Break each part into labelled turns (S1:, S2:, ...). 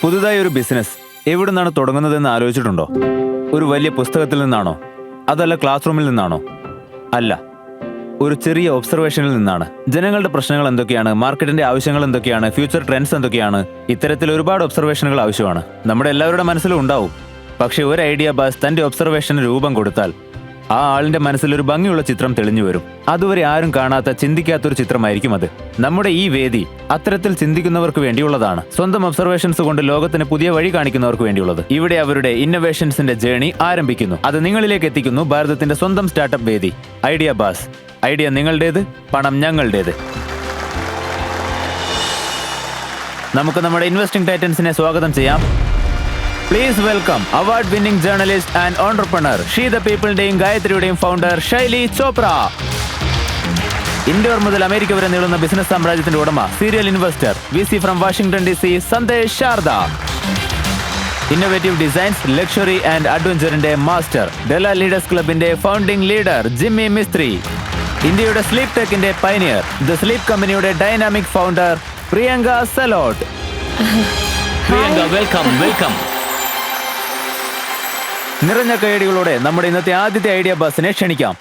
S1: പുതുതായി ഒരു ബിസിനസ് എവിടെ നിന്നാണ് തുടങ്ങുന്നതെന്ന് ആലോചിച്ചിട്ടുണ്ടോ? ഒരു വലിയ പുസ്തകത്തിൽ നിന്നാണോ? അതല്ല ക്ലാസ് റൂമിൽ നിന്നാണോ? അല്ല, ഒരു ചെറിയ ഒബ്സർവേഷനിൽ നിന്നാണ്. ജനങ്ങളുടെ പ്രശ്നങ്ങൾ എന്തൊക്കെയാണ്, മാർക്കറ്റിന്റെ ആവശ്യങ്ങൾ എന്തൊക്കെയാണ്, ഫ്യൂച്ചർ ട്രെൻഡ്സ് എന്തൊക്കെയാണ്, ഇത്തരത്തിൽ ഒരുപാട് ഒബ്സർവേഷനുകൾ ആവശ്യമാണ്. നമ്മുടെ എല്ലാവരുടെ മനസ്സിലും ഉണ്ടാവും. പക്ഷെ ഒരു ഐഡിയ ബാസ് തന്റെ ഒബ്സർവേഷന് രൂപം കൊടുത്താൽ ആ ആളിന്റെ മനസ്സിൽ ഒരു ഭംഗിയുള്ള ചിത്രം തെളിഞ്ഞു വരും. അതുവരെ ആരും കാണാത്ത, ചിന്തിക്കാത്തൊരു ചിത്രമായിരിക്കും അത്. നമ്മുടെ ഈ വേദി അത്തരത്തിൽ ചിന്തിക്കുന്നവർക്ക് വേണ്ടിയുള്ളതാണ്. സ്വന്തം ഒബ്സർവേഷൻസ് കൊണ്ട് ലോകത്തിന് പുതിയ വഴി കാണിക്കുന്നവർക്ക് വേണ്ടിയുള്ളത്. ഇവിടെ അവരുടെ ഇന്നോവേഷൻസിന്റെ ജേണി ആരംഭിക്കുന്നു. അത് നിങ്ങളിലേക്ക് എത്തിക്കുന്നു ഭാരതത്തിന്റെ സ്വന്തം സ്റ്റാർട്ടപ്പ് വേദി ഐഡിയ ബാസ്. ഐഡിയ നിങ്ങളുടേത്, പണം ഞങ്ങളുടേത്. നമുക്ക് നമ്മുടെ ഇൻവെസ്റ്റിംഗ് ടൈറ്റൻസിനെ സ്വാഗതം ചെയ്യാം. Please welcome award-winning journalist and entrepreneur, She the People-ടെയും ഗായത്രിയുടെയും ഫൗണ്ടർ ശൈലി ചോപ്ര. ഇന്ത്യ മുതൽ അമേരിക്ക വരെ നീളുന്ന ബിസിനസ് സാമ്രാജ്യത്തിന്റെ ഉടമ, serial investor, VC from Washington DC Sandesh Sharda. Innovative designs, luxury and അഡ്വഞ്ചറിന്റെ മാസ്റ്റർ, ഡെല ലീഡേഴ്സ് ക്ലബിന്റെ ഫൗണ്ടിംഗ് ലീഡർ ജിമ്മി മിസ്ത്രി. ഇന്ത്യയുടെ സ്ലീപ് ടെക്കിന്റെ പൈനിയർ, ദ സ്ലീപ് കമ്പനിയുടെ dynamic founder Priyanka Salot.
S2: Priyanka, welcome welcome.
S1: നിറഞ്ഞ കൈയടികളോടെ നമ്മുടെ ഇന്നത്തെ ആദ്യത്തെ ഐഡിയ ബസ്സിനെ ക്ഷണിക്കാം.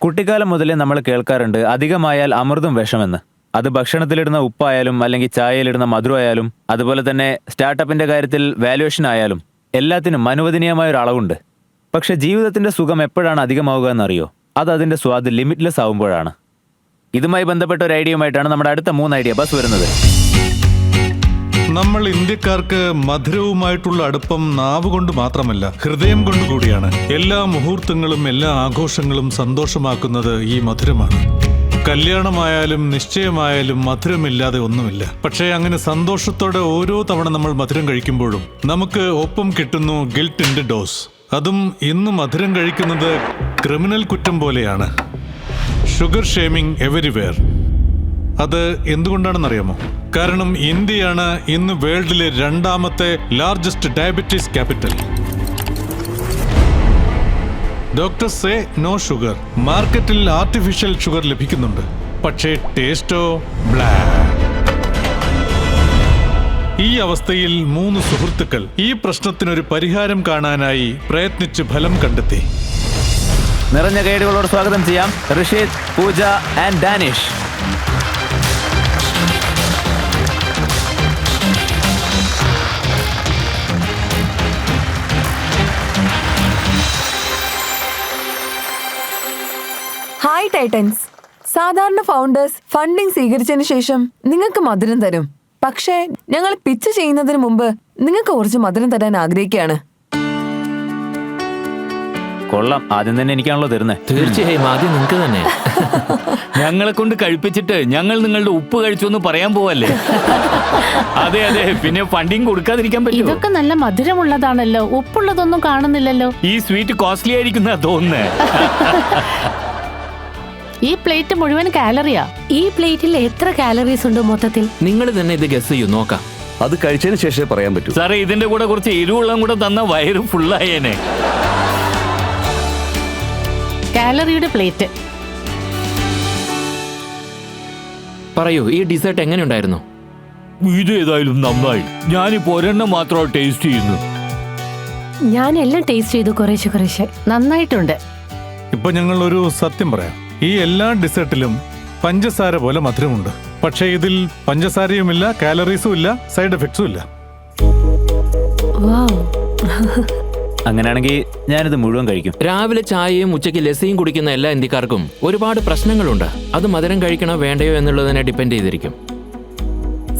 S1: കുട്ടിക്കാലം മുതലേ നമ്മൾ കേൾക്കാറുണ്ട്, അധികമായാൽ അമൃതും വിഷമെന്ന്. അത് ഭക്ഷണത്തിലിടുന്ന ഉപ്പായാലും അല്ലെങ്കിൽ ചായയിലിടുന്ന മധുരമായാലും അതുപോലെ തന്നെ സ്റ്റാർട്ടപ്പിന്റെ കാര്യത്തിൽ വാല്യുവേഷൻ ആയാലും എല്ലാത്തിനും അനുവദനീയമായ ഒരു അളവുണ്ട്. പക്ഷെ ജീവിതത്തിന്റെ സുഖം എപ്പോഴാണ് അധികമാവുക എന്നറിയോ? അത് അതിന്റെ സ്വാദ് ലിമിറ്റ്ലെസ് ആവുമ്പോഴാണ്. ഇതുമായി ബന്ധപ്പെട്ട ഒരു ഐഡിയയുമായിട്ടാണ് നമ്മുടെ അടുത്ത 3 ഐഡിയ ബസ് വരുന്നത്.
S3: നമ്മൾ ഇന്ത്യക്കാർക്ക് മധുരവുമായിട്ടുള്ള അടുപ്പം നാവ് കൊണ്ട് മാത്രമല്ല, ഹൃദയം കൊണ്ട് കൂടിയാണ്. എല്ലാ മുഹൂർത്തങ്ങളും എല്ലാ ആഘോഷങ്ങളും സന്തോഷമാക്കുന്നത് ഈ മധുരമാണ്. കല്യാണമായാലും നിശ്ചയമായാലും മധുരമില്ലാതെ ഒന്നുമില്ല. പക്ഷേ അങ്ങനെ സന്തോഷത്തോടെ ഓരോ തവണ നമ്മൾ മധുരം കഴിക്കുമ്പോഴും നമുക്ക് ഒപ്പം കിട്ടുന്നു ഗിൽറ്റിന്റെ ഡോസ്. അതും ഇന്ന് മധുരം കഴിക്കുന്നത് ക്രിമിനൽ കുറ്റം പോലെയാണ്. Sugar shaming everywhere. അത് എന്തുകൊണ്ടാണെന്നറിയാമോ? കാരണം ഇന്ത്യയാണ് ഇന്ന് വേൾഡിലെ 2ാമത്തെ largest diabetes capital. Doctor say no sugar. മാർക്കറ്റിൽ ആർട്ടിഫിഷ്യൽ ഷുഗർ ലഭിക്കുന്നുണ്ട്, പക്ഷേ ടേസ്റ്റോ ബ്ലാ. ഈ അവസ്ഥയിൽ 3 സുഹൃത്തുക്കൾ ഈ പ്രശ്നത്തിനൊരു പരിഹാരം കാണാനായി പ്രയത്നിച്ച് ഫലം കണ്ടെത്തി.
S1: നിറഞ്ഞ കൈയടികളോട് സ്വാഗതം ചെയ്യാം ഋഷിത്, പൂജ ആൻഡ് ഡാനിഷ്.
S4: Hi Titans. സാധാരണ ഫൗണ്ടേഴ്സ് ഫണ്ടിംഗ് സ്വീകരിച്ചതിന് ശേഷം നിങ്ങൾക്ക് മധുരം തരും. പക്ഷേ ഞങ്ങൾ പിച്ച് ചെയ്യുന്നതിന് മുമ്പ് നിങ്ങൾക്ക് കുറച്ച് മധുരം തരാൻ ആഗ്രഹിക്കുകയാണ്.
S1: കൊള്ളാം, ആദ്യം തന്നെ എനിക്കാണല്ലോ തരുന്നത്.
S2: തീർച്ചയായും ആദ്യം നിങ്ങൾക്ക് തന്നെ. ഞങ്ങളെ കൊണ്ട് കഴിപ്പിച്ചിട്ട് ഞങ്ങൾ നിങ്ങളുടെ ഉപ്പ് കഴിച്ചു എന്ന് പറയാൻ പോവല്ലേ? അതെ അതെ, പിന്നെ ഫണ്ടിങ് കൊടുക്കാതിരിക്കാൻ പറ്റും.
S5: ഇതൊക്കെ നല്ല മധുരമുള്ളതാണല്ലോ, ഉപ്പുള്ളതൊന്നും കാണുന്നില്ലല്ലോ.
S2: ഈ സ്വീറ്റ് കോസ്റ്റ്ലി ആയിരിക്കുന്ന തോന്നുന്നേ.
S5: ഈ പ്ലേറ്റ് മുഴുവൻ കാലറിയാ.
S6: ഈ പ്ലേറ്റിൽ എത്ര കാലറീസ് ഉണ്ട് മൊത്തത്തിൽ?
S2: നിങ്ങൾ തന്നെ ഇത് ഗസ് ചെയ്യൂ, നോക്കാം.
S7: അത് കഴിച്ചതിന് ശേഷമേ പറയാൻ പറ്റൂ.
S2: സാറേ, ഇതിന്റെ കൂടെ കുറച്ച് എരിവുള്ളം കൂടെ തന്ന വയറ് ഫുള്ളായേനെ.
S5: കാലറിയുടെ പ്ലേറ്റ്.
S2: പറയൂ, ഈ ഡിസേർട്ട് എങ്ങനെയുണ്ടായിരുന്നു? ഇത് ഏതായാലും നന്നായി. ഞാനിപ്പോ ഒരെണ്ണം മാത്രം ടേസ്റ്റ് ചെയ്യുന്നു.
S6: ഞാൻ എല്ലാം ടേസ്റ്റ് ചെയ്തു, കുറേശ്ശെ.
S5: നന്നായിട്ടുണ്ട്.
S3: ഇപ്പൊ ഞങ്ങൾ ഒരു സത്യം പറയാം. ഈ എല്ലാ ഡിസേർട്ടിലും പഞ്ചസാര പോലെ മധുരമുണ്ട്. പക്ഷേ ഇതിൽ പഞ്ചസാരയുമില്ല, കാലറീസും ഇല്ല, സൈഡ് എഫക്ട്സും ഇല്ല.
S1: അങ്ങനെയാണെങ്കിൽ ഞാനിത് മുഴുവൻ കഴിക്കും.
S2: രാവിലെ ചായയും ഉച്ചയ്ക്ക് ലസ്സിയും കുടിക്കുന്ന എല്ലാ ഇന്ത്യക്കാർക്കും ഒരുപാട് പ്രശ്നങ്ങളുണ്ട്. അത് മധുരം കഴിക്കണോ വേണ്ടയോ എന്നുള്ളതിനെ ഡിപ്പെൻഡ് ചെയ്തിരിക്കും.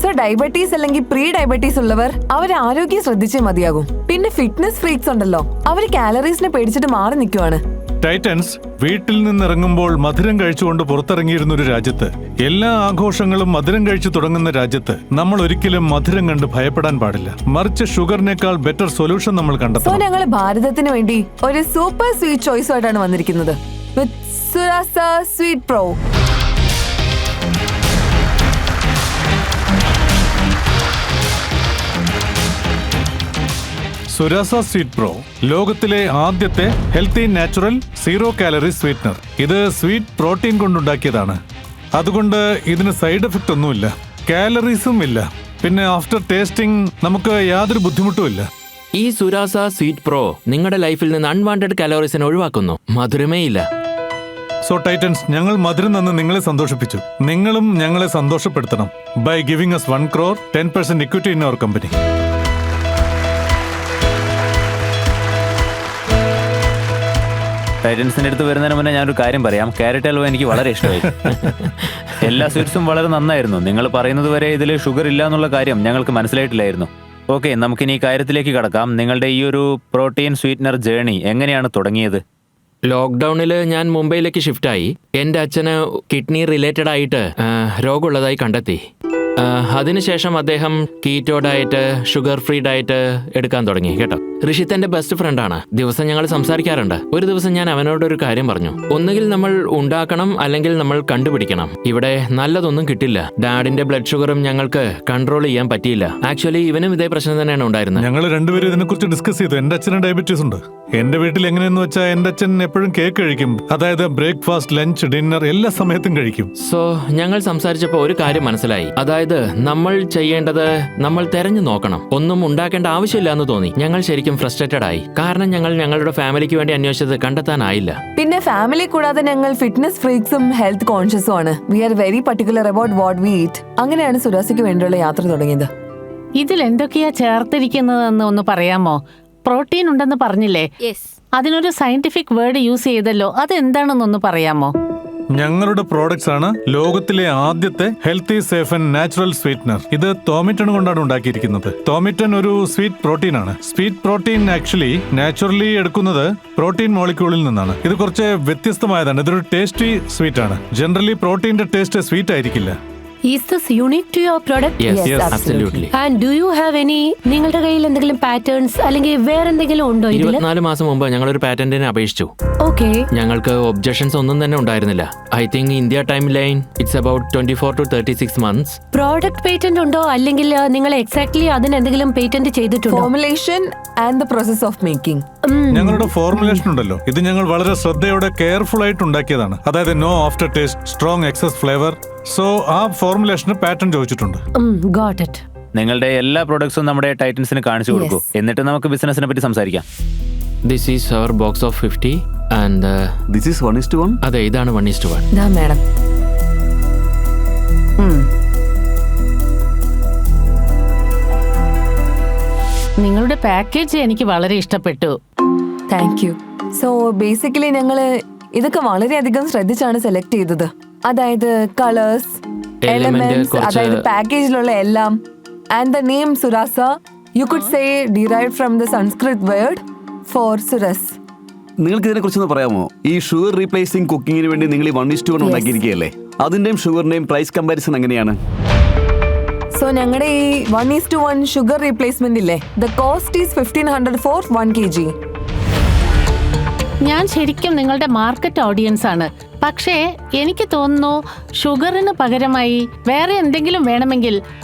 S4: സോ ഡയബറ്റീസ് അല്ലെങ്കിൽ പ്രീ ഡയബറ്റീസ് ഉള്ളവർ അവരെ ആരോഗ്യം ശ്രദ്ധിച്ചേ മതിയാകും. പിന്നെ ഫിറ്റ്നസ് ഫ്രീക്സ് ഉണ്ടല്ലോ, അവർ കാലറീസിനെ പേടിച്ചിട്ട് മാറി നിൽക്കുവാണ്.
S3: ടൈറ്റൻസ്, വീട്ടിൽ നിന്നിറങ്ങുമ്പോൾ മധുരം കഴിച്ചുകൊണ്ട് പുറത്തിറങ്ങിയിരുന്ന ഒരു രാജ്യത്ത്, എല്ലാ ആഘോഷങ്ങളും മധുരം കഴിച്ചു തുടങ്ങുന്ന രാജ്യത്ത് നമ്മൾ ഒരിക്കലും മധുരം കണ്ട് ഭയപ്പെടാൻ പാടില്ല. മറിച്ച് ഷുഗറിനേക്കാൾ ബെറ്റർ സൊല്യൂഷൻ നമ്മൾ
S4: സോ
S3: കണ്ടെത്തണം.
S4: ഞങ്ങൾ ഭാരതത്തിന് വേണ്ടി ഒരു സൂപ്പർ സ്വീറ്റ് ചോയ്സുമായിട്ടാണ് വന്നിരിക്കുന്നത്. വിത്ത് സുരാസ സ്വീറ്റ് പ്രോ.
S3: സുരാസ സ്വീറ്റ് പ്രോ ലോകത്തിലെ ആദ്യത്തെ ഹെൽത്തി നാച്ചുറൽ 0 കാലറി സ്വീറ്റ്നർ. ഇത് സ്വീറ്റ് പ്രോട്ടീൻ കൊണ്ടുണ്ടാക്കിയതാണ്. അതുകൊണ്ട് ഇതിന് സൈഡ് എഫക്റ്റ് ഒന്നുമില്ല, കാലറീസും ഇല്ല. പിന്നെ ആഫ്റ്റർ ടേസ്റ്റിംഗ് നമുക്ക് യാതൊരു ബുദ്ധിമുട്ടുമില്ല.
S8: ഈ സുരാസ സ്വീറ്റ് പ്രോ നിങ്ങളുടെ ലൈഫിൽ നിന്ന് അൺവാണ്ടഡ് കലോറീസിനെ ഒഴിവാക്കുന്നു. മധുരമേ ഇല്ല.
S3: സോ ടൈറ്റൻസ്, ഞങ്ങൾ മധുരം തന്ന് നിങ്ങളെ സന്തോഷിപ്പിച്ചു. നിങ്ങളും ഞങ്ങളെ സന്തോഷപ്പെടുത്തണം by giving us 1 crore 10% equity in our company.
S1: ടൈറ്റൻസിന്റെ അടുത്ത് വരുന്നതിന് മുന്നേ ഞാനൊരു കാര്യം പറയാം. ക്യാരറ്റ് ഹൽവ എനിക്ക് വളരെ ഇഷ്ടമായി. എല്ലാ സ്വീറ്റ്സും വളരെ നന്നായിരുന്നു. നിങ്ങൾ പറയുന്നത് വരെ ഇതിൽ ഷുഗർ ഇല്ല എന്നുള്ള കാര്യം ഞങ്ങൾക്ക് മനസ്സിലായിട്ടില്ലായിരുന്നു. ഓക്കെ, നമുക്കിനി ഈ കാര്യത്തിലേക്ക് കടക്കാം. നിങ്ങളുടെ ഈ ഒരു പ്രോട്ടീൻ സ്വീറ്റ്നർ ജേണി എങ്ങനെയാണ് തുടങ്ങിയത്?
S8: ലോക്ക്ഡൌണിൽ ഞാൻ മുംബൈയിലേക്ക് ഷിഫ്റ്റായി. എൻ്റെ അച്ഛന് കിഡ്നി റിലേറ്റഡ് ആയിട്ട് രോഗമുള്ളതായി കണ്ടെത്തി. അതിനുശേഷം അദ്ദേഹം keto diet, sugar free diet എടുക്കാൻ തുടങ്ങി കേട്ടോ. ഋഷിത്ത് എൻ്റെ ബെസ്റ്റ് ഫ്രണ്ടാണ്. ദിവസം ഞങ്ങൾ സംസാരിക്കാറുണ്ട്. ഒരു ദിവസം ഞാൻ അവനോടൊരു കാര്യം പറഞ്ഞു. ഒന്നുകിൽ നമ്മൾ ഉണ്ടാക്കണം, അല്ലെങ്കിൽ നമ്മൾ കണ്ടുപിടിക്കണം. ഇവിടെ നല്ലതൊന്നും കിട്ടില്ല. ഡാഡിന്റെ ബ്ലഡ് ഷുഗറും ഞങ്ങൾക്ക് കൺട്രോൾ ചെയ്യാൻ പറ്റിയില്ല. ആക്ച്വലി ഇവനും ഇതേ പ്രശ്നം തന്നെയാണ് ഉണ്ടായിരുന്നത്.
S3: ഞങ്ങൾ രണ്ടുപേരും ഇതിനെക്കുറിച്ച് ഡിസ്കസ് ചെയ്തു. എന്റെ അച്ഛന് ഡയബറ്റീസ് ഉണ്ട്. എന്റെ വീട്ടിൽ എങ്ങനെയെന്ന് വെച്ചാൽ എന്റെ അച്ഛൻ എപ്പോഴും കേക്ക് കഴിക്കും. അതായത് ബ്രേക്ക്ഫാസ്റ്റ്, ലഞ്ച്, ഡിന്നർ എല്ലാ സമയത്തും കഴിക്കും.
S8: സോ ഞങ്ങൾ സംസാരിച്ചപ്പോൾ ഒരു കാര്യം മനസ്സിലായി. അതായത് നമ്മൾ ചെയ്യേണ്ടത് നമ്മൾ തെരഞ്ഞു നോക്കണം. ഒന്നും ഉണ്ടാക്കേണ്ട ആവശ്യമില്ല എന്ന് തോന്നി. ഞങ്ങൾ ശരിക്കും ഫ്രസ്ട്രേറ്റഡ് ആയി. കാരണം ഞങ്ങൾ ഞങ്ങളുടെ ഫാമിലിക്ക് വേണ്ടി അന്വേഷിച്ചത് കണ്ടെത്താനായില്ല.
S4: പിന്നെ ഫാമിലി കൂടാതെ ഞങ്ങൾ ഫിറ്റ്നസ് ഫ്രീക്സും ഹെൽത്ത് കോൺഷ്യസും ആണ്. We are very particular about what we eat. അങ്ങനെയാണ് സുരാസിക്ക് വേണ്ടിയുള്ള യാത്ര തുടങ്ങിയത്.
S5: ഇതിൽ എന്തൊക്കെയാ ചേർത്തിരിക്കുന്നതെന്ന് ഒന്ന് പറയാമോ? പ്രോട്ടീൻ ഉണ്ടെന്ന് പറഞ്ഞില്ലേ, അതിനൊരു സയന്റിഫിക് വേർഡ് യൂസ് ചെയ്തല്ലോ, അതെന്താണെന്നൊന്ന് പറയാമോ?
S3: ഞങ്ങളുടെ പ്രോഡക്ട്സ് ആണ് ലോകത്തിലെ ആദ്യത്തെ healthy, safe and natural sweetener. ഇത് തോമിറ്റൺ കൊണ്ടാണ് ഉണ്ടാക്കിയിരിക്കുന്നത്. തോമിറ്റൺ ഒരു സ്വീറ്റ് പ്രോട്ടീൻ ആണ്. സ്വീറ്റ് പ്രോട്ടീൻ ആക്ച്വലി നാച്ചുറലി എടുക്കുന്നത് പ്രോട്ടീൻ മോളിക്യൂളിൽ നിന്നാണ്. ഇത് കുറച്ച് വ്യത്യസ്തമായതാണ്. ഇതൊരു ടേസ്റ്റി സ്വീറ്റ് ആണ്. ജനറലി പ്രോട്ടീന്റെ ടേസ്റ്റ് സ്വീറ്റ് ആയിരിക്കില്ല.
S6: Is this unique to your product?
S8: Yes, absolutely.
S6: And do you have any, നിങ്ങളുടെ കയ്യിൽ എന്തെങ്കിലും പാറ്റേൺസ് അല്ലെങ്കിൽ വേറെ എന്തെങ്കിലും ഉണ്ടോ ഇതിൽ?
S8: 24 മാസം മുമ്പ് ഞങ്ങളൊരു പാറ്റന്റിന് അപേക്ഷിച്ചു.
S6: ഓക്കെ.
S8: ഞങ്ങൾക്ക് ഒബ്ജക്ഷൻസ് ഒന്നും തന്നെ ഉണ്ടായിരുന്നില്ല. I think India time line it's about 24 to 36 months.
S6: Product patent ഉണ്ടോ, അല്ലെങ്കിൽ നിങ്ങൾ എക്സാക്ട്ലി അതിന് എന്തെങ്കിലും പേറ്റന്റ് ചെയ്തിട്ടുണ്ടോ?
S4: Formulation and the process of making.
S3: ഞങ്ങളുടെ ഫോർമുലേഷൻ ഉണ്ടല്ലോ, ഇത് ഞങ്ങൾ വളരെ ശ്രദ്ധയോടെ കെയർഫുൾ ആയിട്ട് ഉണ്ടാക്കിയതാണ്. അതായത് no aftertaste, strong excess flavour. So ആ ഫോർമുലേഷന് പാറ്റന്റ് ചോദിച്ചിട്ടുണ്ട്.
S6: Got it.
S1: നിങ്ങളുടെ എല്ലാ പ്രോഡക്ട്സും നമ്മുടെ ടൈറ്റൻസിന് കാണിച്ചു കൊടുക്കൂ. എന്നിട്ട് നമുക്ക് ബിസിനസിനെ പറ്റി സംസാരിക്കാം.
S8: This is our box of 50 and
S7: this is 1:1.
S8: അതെ, ഇതാണ് 1:1.
S4: ദാ മാഡം.
S5: നിങ്ങളുടെ പാക്കേജ് എനിക്ക് വളരെ ഇഷ്ടപ്പെട്ടു.
S4: Thank you. സോ ബേസിക്കലി ഞങ്ങള് ഇതൊക്കെ വളരെയധികം ശ്രദ്ധിച്ചാണ് സെലക്ട് ചെയ്തത്. അതായത് കളേഴ്സ്, എലമെന്റ്സ്, അതായത് പാക്കേജിലുള്ള എല്ലാം. And the name Surasa, you could say derived from the Sanskrit word for സുരസ്.
S7: നിങ്ങൾക്ക് ഇതിനെ കുറിച്ചൊന്ന് പറയാമോ? ഈ ഷുഗർ റീപ്ലേസിംഗ് കുക്കിങ്ങിന് വേണ്ടി നിങ്ങൾ ഈ 1:1 ഉണ്ടാക്കിയിരിക്കുകയല്ലേ, അതിന്റെയും ഷുഗറിന്റെയും പ്രൈസ് കമ്പാരിസൺ എങ്ങനെയാണ്?
S4: സോ ഞങ്ങളുടെ ഈ 1:1 ഷുഗർ റീപ്ലേസ്മെന്റ് ഇല്ലേ, the cost is 1500 for 1 kg.
S5: ഞാൻ ശരിക്കും നിങ്ങളുടെ മാർക്കറ്റ് ഓഡിയൻസ് ആണ്. പക്ഷേ എനിക്ക് തോന്നുന്നു ഷുഗറിന് പകരമായി വേറെ എന്തെങ്കിലും വേണമെങ്കിൽ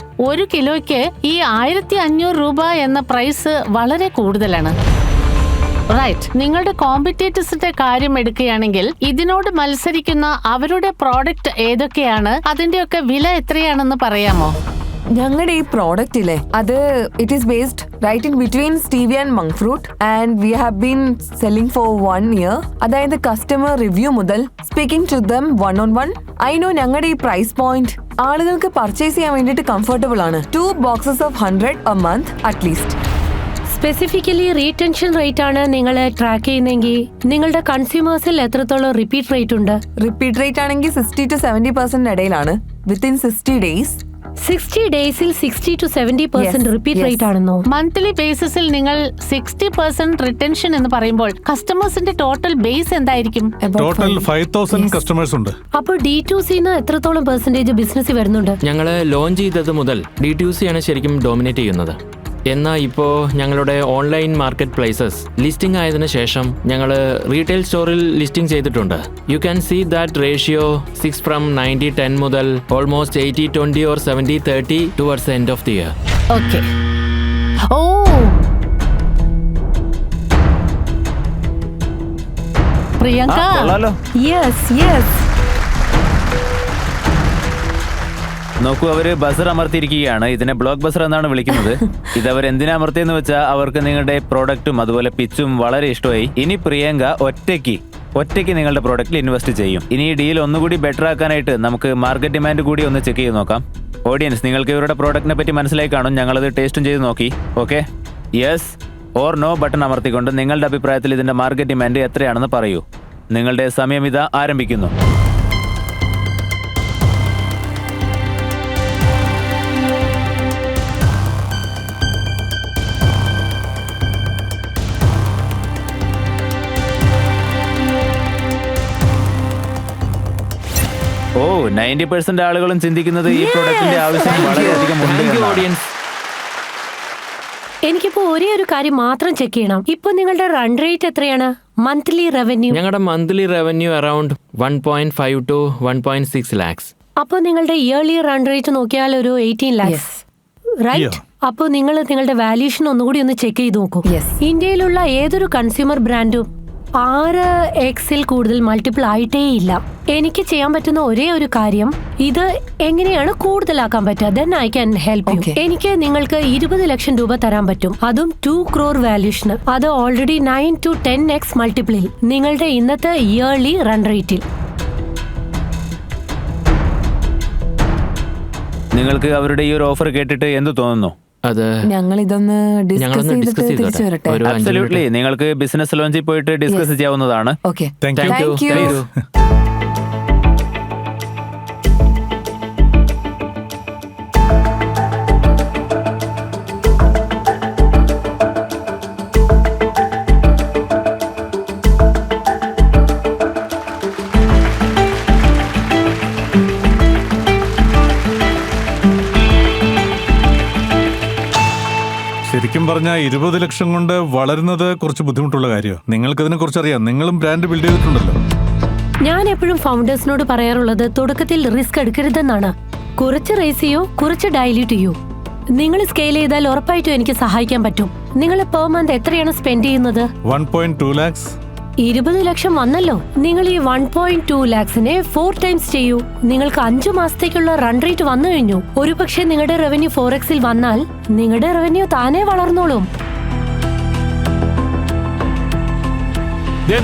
S5: 1 കിലോയ്ക്ക് ഈ 1500 രൂപ എന്ന പ്രൈസ് വളരെ കൂടുതലാണ്. റൈറ്റ്. നിങ്ങളുടെ കോമ്പറ്റേറ്റേഴ്സിന്റെ കാര്യം എടുക്കുകയാണെങ്കിൽ ഇതിനോട് മത്സരിക്കുന്ന അവരുടെ പ്രോഡക്റ്റ് ഏതൊക്കെയാണ്, അതിന്റെയൊക്കെ വില എത്രയാണെന്ന് പറയാമോ?
S4: ഞങ്ങളുടെ ഈ പ്രോഡക്റ്റ് ഇല്ലേ, അത് it is based right in between stevia and monk fruit, and we have been selling for 1 year. അതായത് കസ്റ്റമർ റിവ്യൂ മുതൽ speaking to them 1-on-1. I know ഞങ്ങളുടെ ഈ പ്രൈസ് പോയിന്റ് ആളുകൾക്ക് പർച്ചേസ് ചെയ്യാൻ വേണ്ടിയിട്ട് കംഫർട്ടബിൾ ആണ്. 2 boxes of 100 a month at least.
S6: Specifically retention rate ആണ് നിങ്ങൾ ട്രാക്ക് ചെയ്യുന്നെങ്കിൽ നിങ്ങളുടെ കൺസ്യൂമേഴ്സിൽ എത്രത്തോളം റിപ്പീറ്റ് റേറ്റ് ഉണ്ട്?
S4: റിപ്പീറ്റ് റേറ്റ് ആണെങ്കിൽ 60 to 70% ഇടയിലാണ്. Within 60 days.
S6: 60 ഡേയ്സിൽ 60 to 70% റിപ്പീറ്റ് റേറ്റ് ആണെന്നോ?
S5: മന്ത്ലി ബേസിസിൽ നിങ്ങൾ 60% റിട്ടൻഷൻ എന്ന് പറയുമ്പോൾ കസ്റ്റമേഴ്സിന്റെ ടോട്ടൽ ബേസ് എന്തായിരിക്കും?
S3: ടോട്ടൽ 5000 കസ്റ്റമേഴ്സ് ഉണ്ട്.
S6: അപ്പോൾ D2C എത്രത്തോളം പെർസെന്റേജ് ബിസിനസ് വരുന്നുണ്ട്?
S8: ഞങ്ങൾ ലോഞ്ച് ചെയ്തത് മുതൽ D2C ആണ് ശരിക്കും ഡോമിനേറ്റ് ചെയ്യുന്നത്. എന്നാൽ ഇപ്പോൾ ഞങ്ങളുടെ ഓൺലൈൻ മാർക്കറ്റ് പ്ലേസസ് ലിസ്റ്റിംഗ് ആയതിനു ശേഷം ഞങ്ങൾ റീറ്റെയിൽ സ്റ്റോറിൽ ലിസ്റ്റിംഗ് ചെയ്തിട്ടുണ്ട്. You can see that ratio 6/90-10 മുതൽ almost 80-20 or 70-30 towards the end of the year.
S5: Okay. ഓ, പ്രിയങ്ക.
S1: കൊള്ളാലോ.
S6: Yes yes.
S1: നോക്കൂ, അവര് ബസർ അമർത്തിയിരിക്കുകയാണ്. ഇതിനെ ബ്ലോക്ക് ബസർ എന്നാണ് വിളിക്കുന്നത്. ഇത് അവർ എന്തിനാ അമർത്തിയെന്ന് വെച്ചാൽ അവർക്ക് നിങ്ങളുടെ പ്രോഡക്റ്റും അതുപോലെ പിച്ചും വളരെ ഇഷ്ടമായി. ഇനി പ്രിയങ്ക ഒറ്റയ്ക്ക് നിങ്ങളുടെ പ്രോഡക്റ്റിൽ ഇൻവെസ്റ്റ് ചെയ്യും. ഇനി ഈ ഡീൽ ഒന്നുകൂടി ബെറ്റർ ആക്കാനായിട്ട് നമുക്ക് മാർക്കറ്റ് ഡിമാൻഡ് കൂടി ഒന്ന് ചെക്ക് ചെയ്ത് നോക്കാം. ഓഡിയൻസ്, നിങ്ങൾക്ക് ഇവരുടെ പ്രോഡക്റ്റിനെ പറ്റി മനസ്സിലായി കാണും. ഞങ്ങളത് ടേസ്റ്റും ചെയ്ത് നോക്കി. Okay, yes or no button അമർത്തിക്കൊണ്ട് നിങ്ങളുടെ അഭിപ്രായത്തിൽ ഇതിന്റെ മാർക്കറ്റ് ഡിമാൻഡ് എത്രയാണെന്ന് പറയൂ. നിങ്ങളുടെ സമയം ഇതാ ആരംഭിക്കുന്നു. ഓ, 90% ആളുകളും ചിന്തിക്കുന്നത് ഈ പ്രോഡക്റ്റിന്റെ ആവശ്യം വളരെയധികം ഉണ്ട് എന്നാണ്.
S8: ഓഡിയൻസ്,
S6: എനിക്കിപ്പോ ഒരേ ഒരു കാര്യം മാത്രം ചെക്ക് ചെയ്യണം. ഇപ്പൊ നിങ്ങളുടെ റൺ റേറ്റ് എത്രയാണ്? Monthly revenue?
S8: ഞങ്ങളുടെ monthly revenue around 1.5 to 1.6 lakhs.
S6: അപ്പൊ നിങ്ങളുടെ ഇയർലി റൺ റേറ്റ് നോക്കിയാൽ ഒരു 18 lakhs, റൈറ്റ്? അപ്പൊ നിങ്ങൾ നിങ്ങളുടെ വാല്യൂഷൻ ഒന്നുകൂടി ഒന്ന് ചെക്ക് ചെയ്ത് നോക്കൂ. ഇന്ത്യയിലുള്ള ഏതൊരു കൺസ്യൂമർ ബ്രാൻഡും 6x കൂടുതൽ മൾട്ടിപ്പിൾ ആയിട്ടേ ഇല്ല. എനിക്ക് ചെയ്യാൻ പറ്റുന്ന ഒരേ ഒരു കാര്യം, ഇത് എങ്ങനെയാണ് കൂടുതലാക്കാൻ പറ്റുക, then I can help you. എനിക്ക് നിങ്ങൾക്ക് 20 ലക്ഷം രൂപ തരാൻ പറ്റും, അതും 2 crore വാല്യൂഷന്. അത് ഓൾറെഡി 9 to 10x മൾട്ടിപ്പിളിൽ നിങ്ങളുടെ ഇന്നത്തെ ഇയർലി റൺ റേറ്റിൽ.
S1: നിങ്ങൾക്ക് അവരുടെ ഈ ഒരു ഓഫർ കേട്ടിട്ട് എന്ത് തോന്നുന്നു?
S8: അത്
S4: ഞങ്ങൾ ഇതൊന്ന്
S8: ഞങ്ങളൊന്ന്
S4: ഡിസ്കസ്
S8: ഡിസ്കസ്
S4: ചെയ്തിട്ട് തിരിച്ചു
S8: ചെയ്തോട്ടെ.
S4: വരട്ടെ.
S8: ഒരു 5 minute.
S1: അബ്സല്യൂട്ട്ലി, നിങ്ങൾക്ക് ബിസിനസ് ലോഞ്ചിൽ പോയിട്ട് ഡിസ്കസ് ചെയ്യാവുന്നതാണ്.
S4: Okay,
S3: thank you.
S4: Thank you.
S3: ശരിക്കും പറഞ്ഞാൽ 20 ലക്ഷം കൊണ്ട് വളരുന്നത് കുറച്ച് ബുദ്ധിമുട്ടുള്ള കാര്യമാണ്. നിങ്ങൾക്കതിനെ കുറിച്ച് അറിയാം, നിങ്ങളും ബ്രാൻഡ് ബിൽഡ് ചെയ്തിട്ടുണ്ടല്ലോ.
S6: ഞാൻ എപ്പോഴും ഫൗണ്ടേഴ്സിനോട് പറയാറുള്ളത് തുടക്കത്തിൽ റിസ്ക് എടുക്കരുതെന്നാണ്. കുറച്ച് റേസ് ചെയ്യൂ, കുറച്ച് ഡൈല്യൂട്ട് ചെയ്യൂ. നിങ്ങൾ സ്കെയിൽ ചെയ്താൽ ഉറപ്പായിട്ടും എനിക്ക് സഹായിക്കാൻ പറ്റും. നിങ്ങൾ പെർ മന്ത് എത്രയാണ് സ്പെൻഡ് ചെയ്യുന്നത്?
S3: 1.2 lakhs.
S6: 20 ലക്ഷം വന്നല്ലോ. നിങ്ങൾ ഈ 1.2 ലാക്സിനെ 4 ടൈംസ് ചെയ്യൂ. നിങ്ങൾക്ക് 5 മാസത്തേക്കുള്ള റൺ റേറ്റ് വന്നു കഴിഞ്ഞു. ഒരു പക്ഷേ നിങ്ങളുടെ റവന്യൂ 4x വന്നാൽ നിങ്ങളുടെ റവന്യൂ താനേ വളർന്നോളും.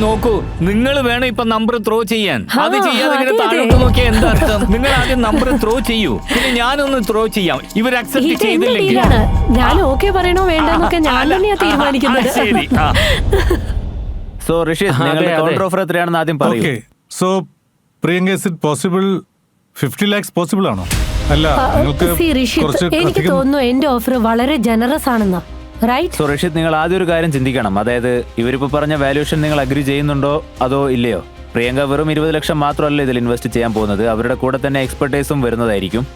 S2: നോക്കൂ, നിങ്ങൾ വേണം ഇപ്പൊ നമ്പർ ത്രോ ചെയ്യാൻ. അത് ചെയ്യാതെ ഇങ്ങനെ
S6: അതെ, അതെ.
S2: താഴോട്ട് നോക്കിയാൽ എന്താ അർത്ഥം? നിങ്ങൾ ആദ്യം നമ്പർ ത്രോ ചെയ്യൂ, പിന്നെ ഞാനൊന്ന് ത്രോ ചെയ്യാം. ഇവർ അക്സെപ്റ്റ്
S6: ഇത് എന്ത്
S2: ചെയ്തില്ലെങ്കിൽ
S6: ഡീലാണ്? ഞാൻ ഓക്കെ പറയണോ വേണ്ടെന്നൊക്കെ ഞാൻ തന്നെയാ തീരുമാനിക്കുന്നത്.
S2: ശരി.
S1: സോ ഋഷി, നിങ്ങളുടെ കൗണ്ടർ ഓഫർ എത്രയാണെന്ന് ആദ്യം പറയൂ.
S3: Okay, so Priyanka, is it possible 50 lakhs possible ആണോ? അല്ല, നിങ്ങൾക്ക്
S6: See, ഋഷിത്,
S3: കുറച്ച്
S6: എനിക്ക്
S3: അധികം
S6: തോന്നുന്നു എന്റെ ഓഫർ വളരെ ജനറസ് ആണെന്ന്, റൈറ്റ്?
S1: സോ ഋഷിത്, നിങ്ങൾ ആദ്യം ഒരു കാര്യം ചിന്തിക്കണം. അതായത് ഇവരിപ്പോ പറഞ്ഞ വാല്യൂഷൻ നിങ്ങൾ അഗ്രി ചെയ്യുന്നുണ്ടോ അതോ ഇല്ലയോ? പ്രിയങ്ക വെറും 20 ലക്ഷം മാത്രമല്ല ഇതിൽ ഇൻവെസ്റ്റ് ചെയ്യാൻ പോകുന്നത്. അവരുടെ കൂടെ തന്നെ എക്സ്പെർട്ടൈസും വരുന്നതായിരിക്കും.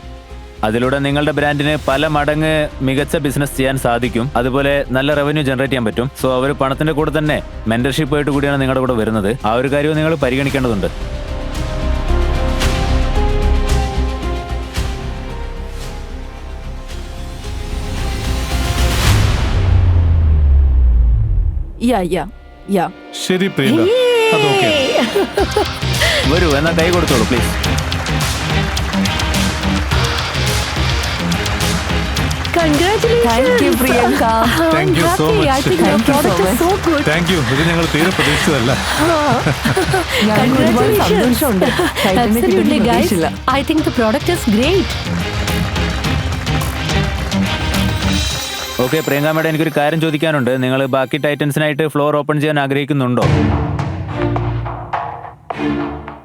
S1: അതിലൂടെ നിങ്ങളുടെ ബ്രാൻഡിന് പല മടങ്ങ് മികച്ച ബിസിനസ് ചെയ്യാൻ സാധിക്കും. അതുപോലെ നല്ല റവന്യൂ ജനറേറ്റ് ചെയ്യാൻ പറ്റും. സോ അവർ പണത്തിന്റെ കൂടെ തന്നെ മെന്റർഷിപ്പ് ആയിട്ട് കൂടിയാണ് നിങ്ങളുടെ കൂടെ വരുന്നത്. ആ ഒരു കാര്യവും നിങ്ങൾ പരിഗണിക്കേണ്ടതുണ്ട്.
S3: ശരി പ്രിയങ്ക, അതൊക്കെ.
S1: വരൂ, എന്നാ കൈ കൊടുത്തോളൂ please.
S4: Thank you, Priyanka.
S3: Thank you so much.
S4: Thank you so much.
S3: Thank you. ഇത് ഞങ്ങൾ തീരെ പ്രതീക്ഷിച്ചതല്ല.
S4: ഞങ്ങൾക്ക് ഒരുപാട് സന്തോഷമുണ്ട്. ടൈറ്റനെ കിട്ടിയതിൽ പ്രതീക്ഷയില്ല.
S6: I think the product is great.
S1: Okay Priyanka madam, എനിക്കൊരു കാര്യം ചോദിക്കാനുണ്ട്. നിങ്ങൾ ബാക്കി ടൈറ്റൻസിനായിട്ട് ഫ്ലോർ ഓപ്പൺ ചെയ്യാൻ ആഗ്രഹിക്കുന്നുണ്ടോ?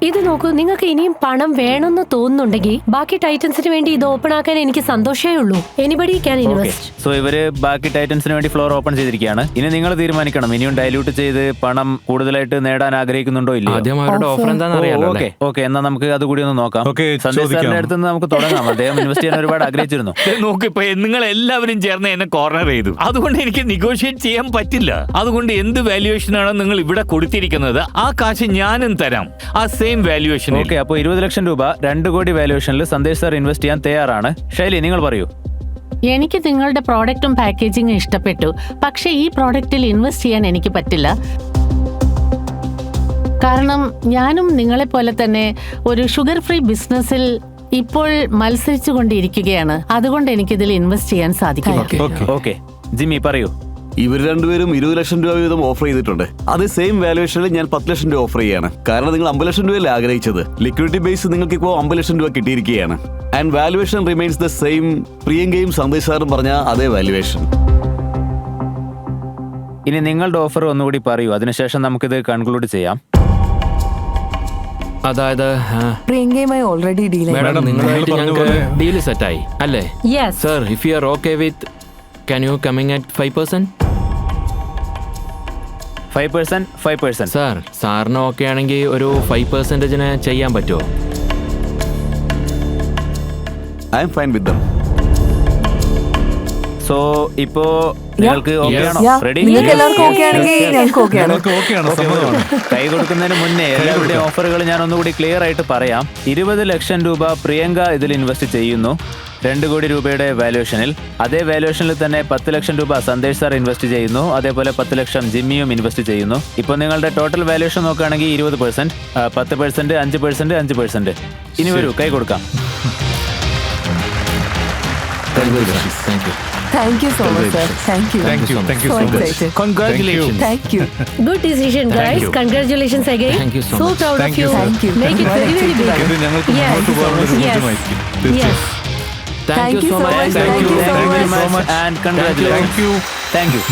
S6: ഇത് നോക്കൂ, നിങ്ങൾക്ക് ഇനിയും പണം വേണമെന്ന് തോന്നുന്നുണ്ടെങ്കിൽ ബാക്കി ടൈറ്റൻസിന് വേണ്ടി ഇത് ഓപ്പൺ ആക്കാൻ എനിക്ക് സന്തോഷമേ ഉള്ളൂ. Anybody can invest.
S1: സോ ഇവര് ബാക്കി ടൈറ്റൻസിന് വേണ്ടി ഫ്ലോർ ഓപ്പൺ ചെയ്തിരിക്കുകയാണ്. ഇനി നിങ്ങൾ തീരുമാനിക്കണം, ഇനിയും ഡൈല്യൂട്ട് ചെയ്ത് പണം കൂടുതലായിട്ട് നേടാൻ ആഗ്രഹിക്കുന്നുണ്ടോ ഇല്ലയോ?
S8: ആദ്യം അവരുടെ ഓഫർ എന്താണെന്ന് അറിയാലോ.
S1: ഓക്കെ ഓക്കെ, എന്നാ നമുക്ക് അതുകൂടി ഒന്ന് നോക്കാം.
S3: Okay,
S1: സന്ദേശ്
S3: ചോദിക്കാം.
S1: സാറിന്റെ അടുത്ത് നിന്ന് നമുക്ക് തുടങ്ങാം. അദ്ദേഹം ഇൻവെസ്റ്റ് ചെയ്യാൻ ഒരുപാട് ആഗ്രഹിച്ചിരുന്നു.
S2: നോക്കിപ്പോ നിങ്ങൾ എല്ലാവരും ചേർന്ന് എന്നെ കോർണർ ചെയ്തു. അതുകൊണ്ട് എനിക്ക് നെഗോഷിയേറ്റ് ചെയ്യാൻ പറ്റില്ല. അതുകൊണ്ട് എന്ത് വാല്യുവേഷനാണ് നിങ്ങൾ ഇവിടെ കൊടുത്തിരിക്കുന്നത്, ആ കാശ് ഞാനും തരാം, ആ സെയിം വാല്യുവേഷൻ.
S1: ഓക്കെ, അപ്പോൾ 20 ലക്ഷം രൂപ 2 കോടി വാല്യുവേഷനിൽ സന്ദേശ് സാർ ഇൻവെസ്റ്റ് ചെയ്യാൻ തയ്യാറാണ്. ശൈലി, നിങ്ങൾ പറയൂ.
S5: എനിക്ക് നിങ്ങളുടെ പ്രോഡക്റ്റും പാക്കേജിങ്ങും ഇഷ്ടപ്പെട്ടു. പക്ഷേ ഈ പ്രോഡക്റ്റിൽ ഇൻവെസ്റ്റ് ചെയ്യാൻ എനിക്ക് പറ്റില്ല. കാരണം ഞാനും നിങ്ങളെപ്പോലെ തന്നെ ഒരു ഷുഗർ ഫ്രീ ബിസിനസ്സിൽ ഇപ്പോൾ മത്സരിച്ചു കൊണ്ടിരിക്കുകയാണ്. അതുകൊണ്ട് എനിക്കിതിൽ ഇൻവെസ്റ്റ് ചെയ്യാൻ സാധിക്കും.
S1: ഓക്കെ ജിമ്മി പറയൂ.
S7: ഇവർ രണ്ടുപേരും 20 ലക്ഷം രൂപ വീതം ഓഫർ ചെയ്തിട്ടുണ്ട്. അത് സെയിം വാല്യുവേഷനിൽ ഞാൻ 10 ലക്ഷം രൂപ ഓഫർ ചെയ്യാണ്. കാരണം നിങ്ങൾ 50 ലക്ഷം രൂപയല്ലേ ആഗ്രഹിച്ചത്. ലിക്വിഡിറ്റി ബേസ് നിങ്ങൾക്ക് ഇപ്പോൾ 50 ലക്ഷം രൂപ കിട്ടിയിരിക്കുകയാണ്. And valuation remains the same. പ്രിയങ്കയും സന്ദേശ് സാറും പറഞ്ഞ അതേ വാല്യുവേഷൻ.
S1: ഇനി നിങ്ങളുടെ ഓഫർ ഒന്നുകൂടി പറയൂ, അതിനുശേഷം നമുക്കിത് കൺക്ലൂഡ് ചെയ്യാം.
S8: അതായത്
S4: പ്രിയങ്കയുമായി ഓൾറെഡി ഡീൽ
S8: മാഡം നിങ്ങളുമായിട്ട് ഞങ്ങൾക്ക് ഡീല് സെറ്റായി അല്ലേ?
S6: Yes
S8: sir, if you are okay with, can you coming at 5%?
S1: 5%.
S8: Sir, സാറിന് ഓക്കെ ആണെങ്കിൽ ഒരു 5%-ന് ചെയ്യാൻ പറ്റുമോ?
S7: I am fine with dum.
S1: So ഇപ്പോ നിങ്ങൾക്ക് ഓക്കെ ആണോ? റെഡി?
S4: നിങ്ങൾക്ക് എല്ലാവർക്കും ഓക്കെ ആണെങ്കിൽ ഞങ്ങൾക്ക് ഓക്കെ ആണ്.
S3: ഓക്കെയാണ്, സമ്മതമാണ്.
S1: കൈ കൊടുക്കുന്നതിന് മുന്നേ എല്ലാവരുടെയും ഓഫറുകൾ ഞാൻ ഒന്നുകൂടി ക്ലിയർ ആയിട്ട് പറയാം. 20 ലക്ഷം രൂപ പ്രിയങ്ക ഇതിൽ ഇൻവെസ്റ്റ് ചെയ്യുന്നു 2 കോടി രൂപയുടെ വാല്യുവേഷനിൽ. അതേ വാല്യുവേഷനിൽ തന്നെ 10 ലക്ഷം രൂപ സന്ദേശ് സാർ ഇൻവെസ്റ്റ് ചെയ്യുന്നു. അതേപോലെ 10 ലക്ഷം ജിമ്മിയും ഇൻവെസ്റ്റ് ചെയ്യുന്നു. ഇപ്പോൾ നിങ്ങളുടെ ടോട്ടൽ വാല്യുവേഷൻ നോക്കുകയാണെങ്കിൽ 20%, 10%, 5%, 5%. ഇനി വരൂ, കൈ കൊടുക്കാം.
S4: Thank you so much, sir. Thank you.
S3: Thank you
S4: So
S3: so much.
S4: excited.
S2: Congratulations.
S4: Thank you.
S6: Good decision, guys.
S8: you.
S6: Congratulations again.
S8: Thank you so
S6: So
S8: much.
S6: proud
S3: Thank
S6: of you.
S3: you, sir.
S4: Thank you.
S6: Make it very, very big.
S3: ഇത് ഞങ്ങൾക്ക്
S6: Yes.
S3: മുന്നോട്ട് പോകാനുള്ള ഒരു
S6: Yes.
S3: ഊർജ്ജമായിരിക്കും.
S6: Yes.
S8: Thank you so much.
S1: Thank you very much and congratulations.
S3: Thank you.
S1: Thank you.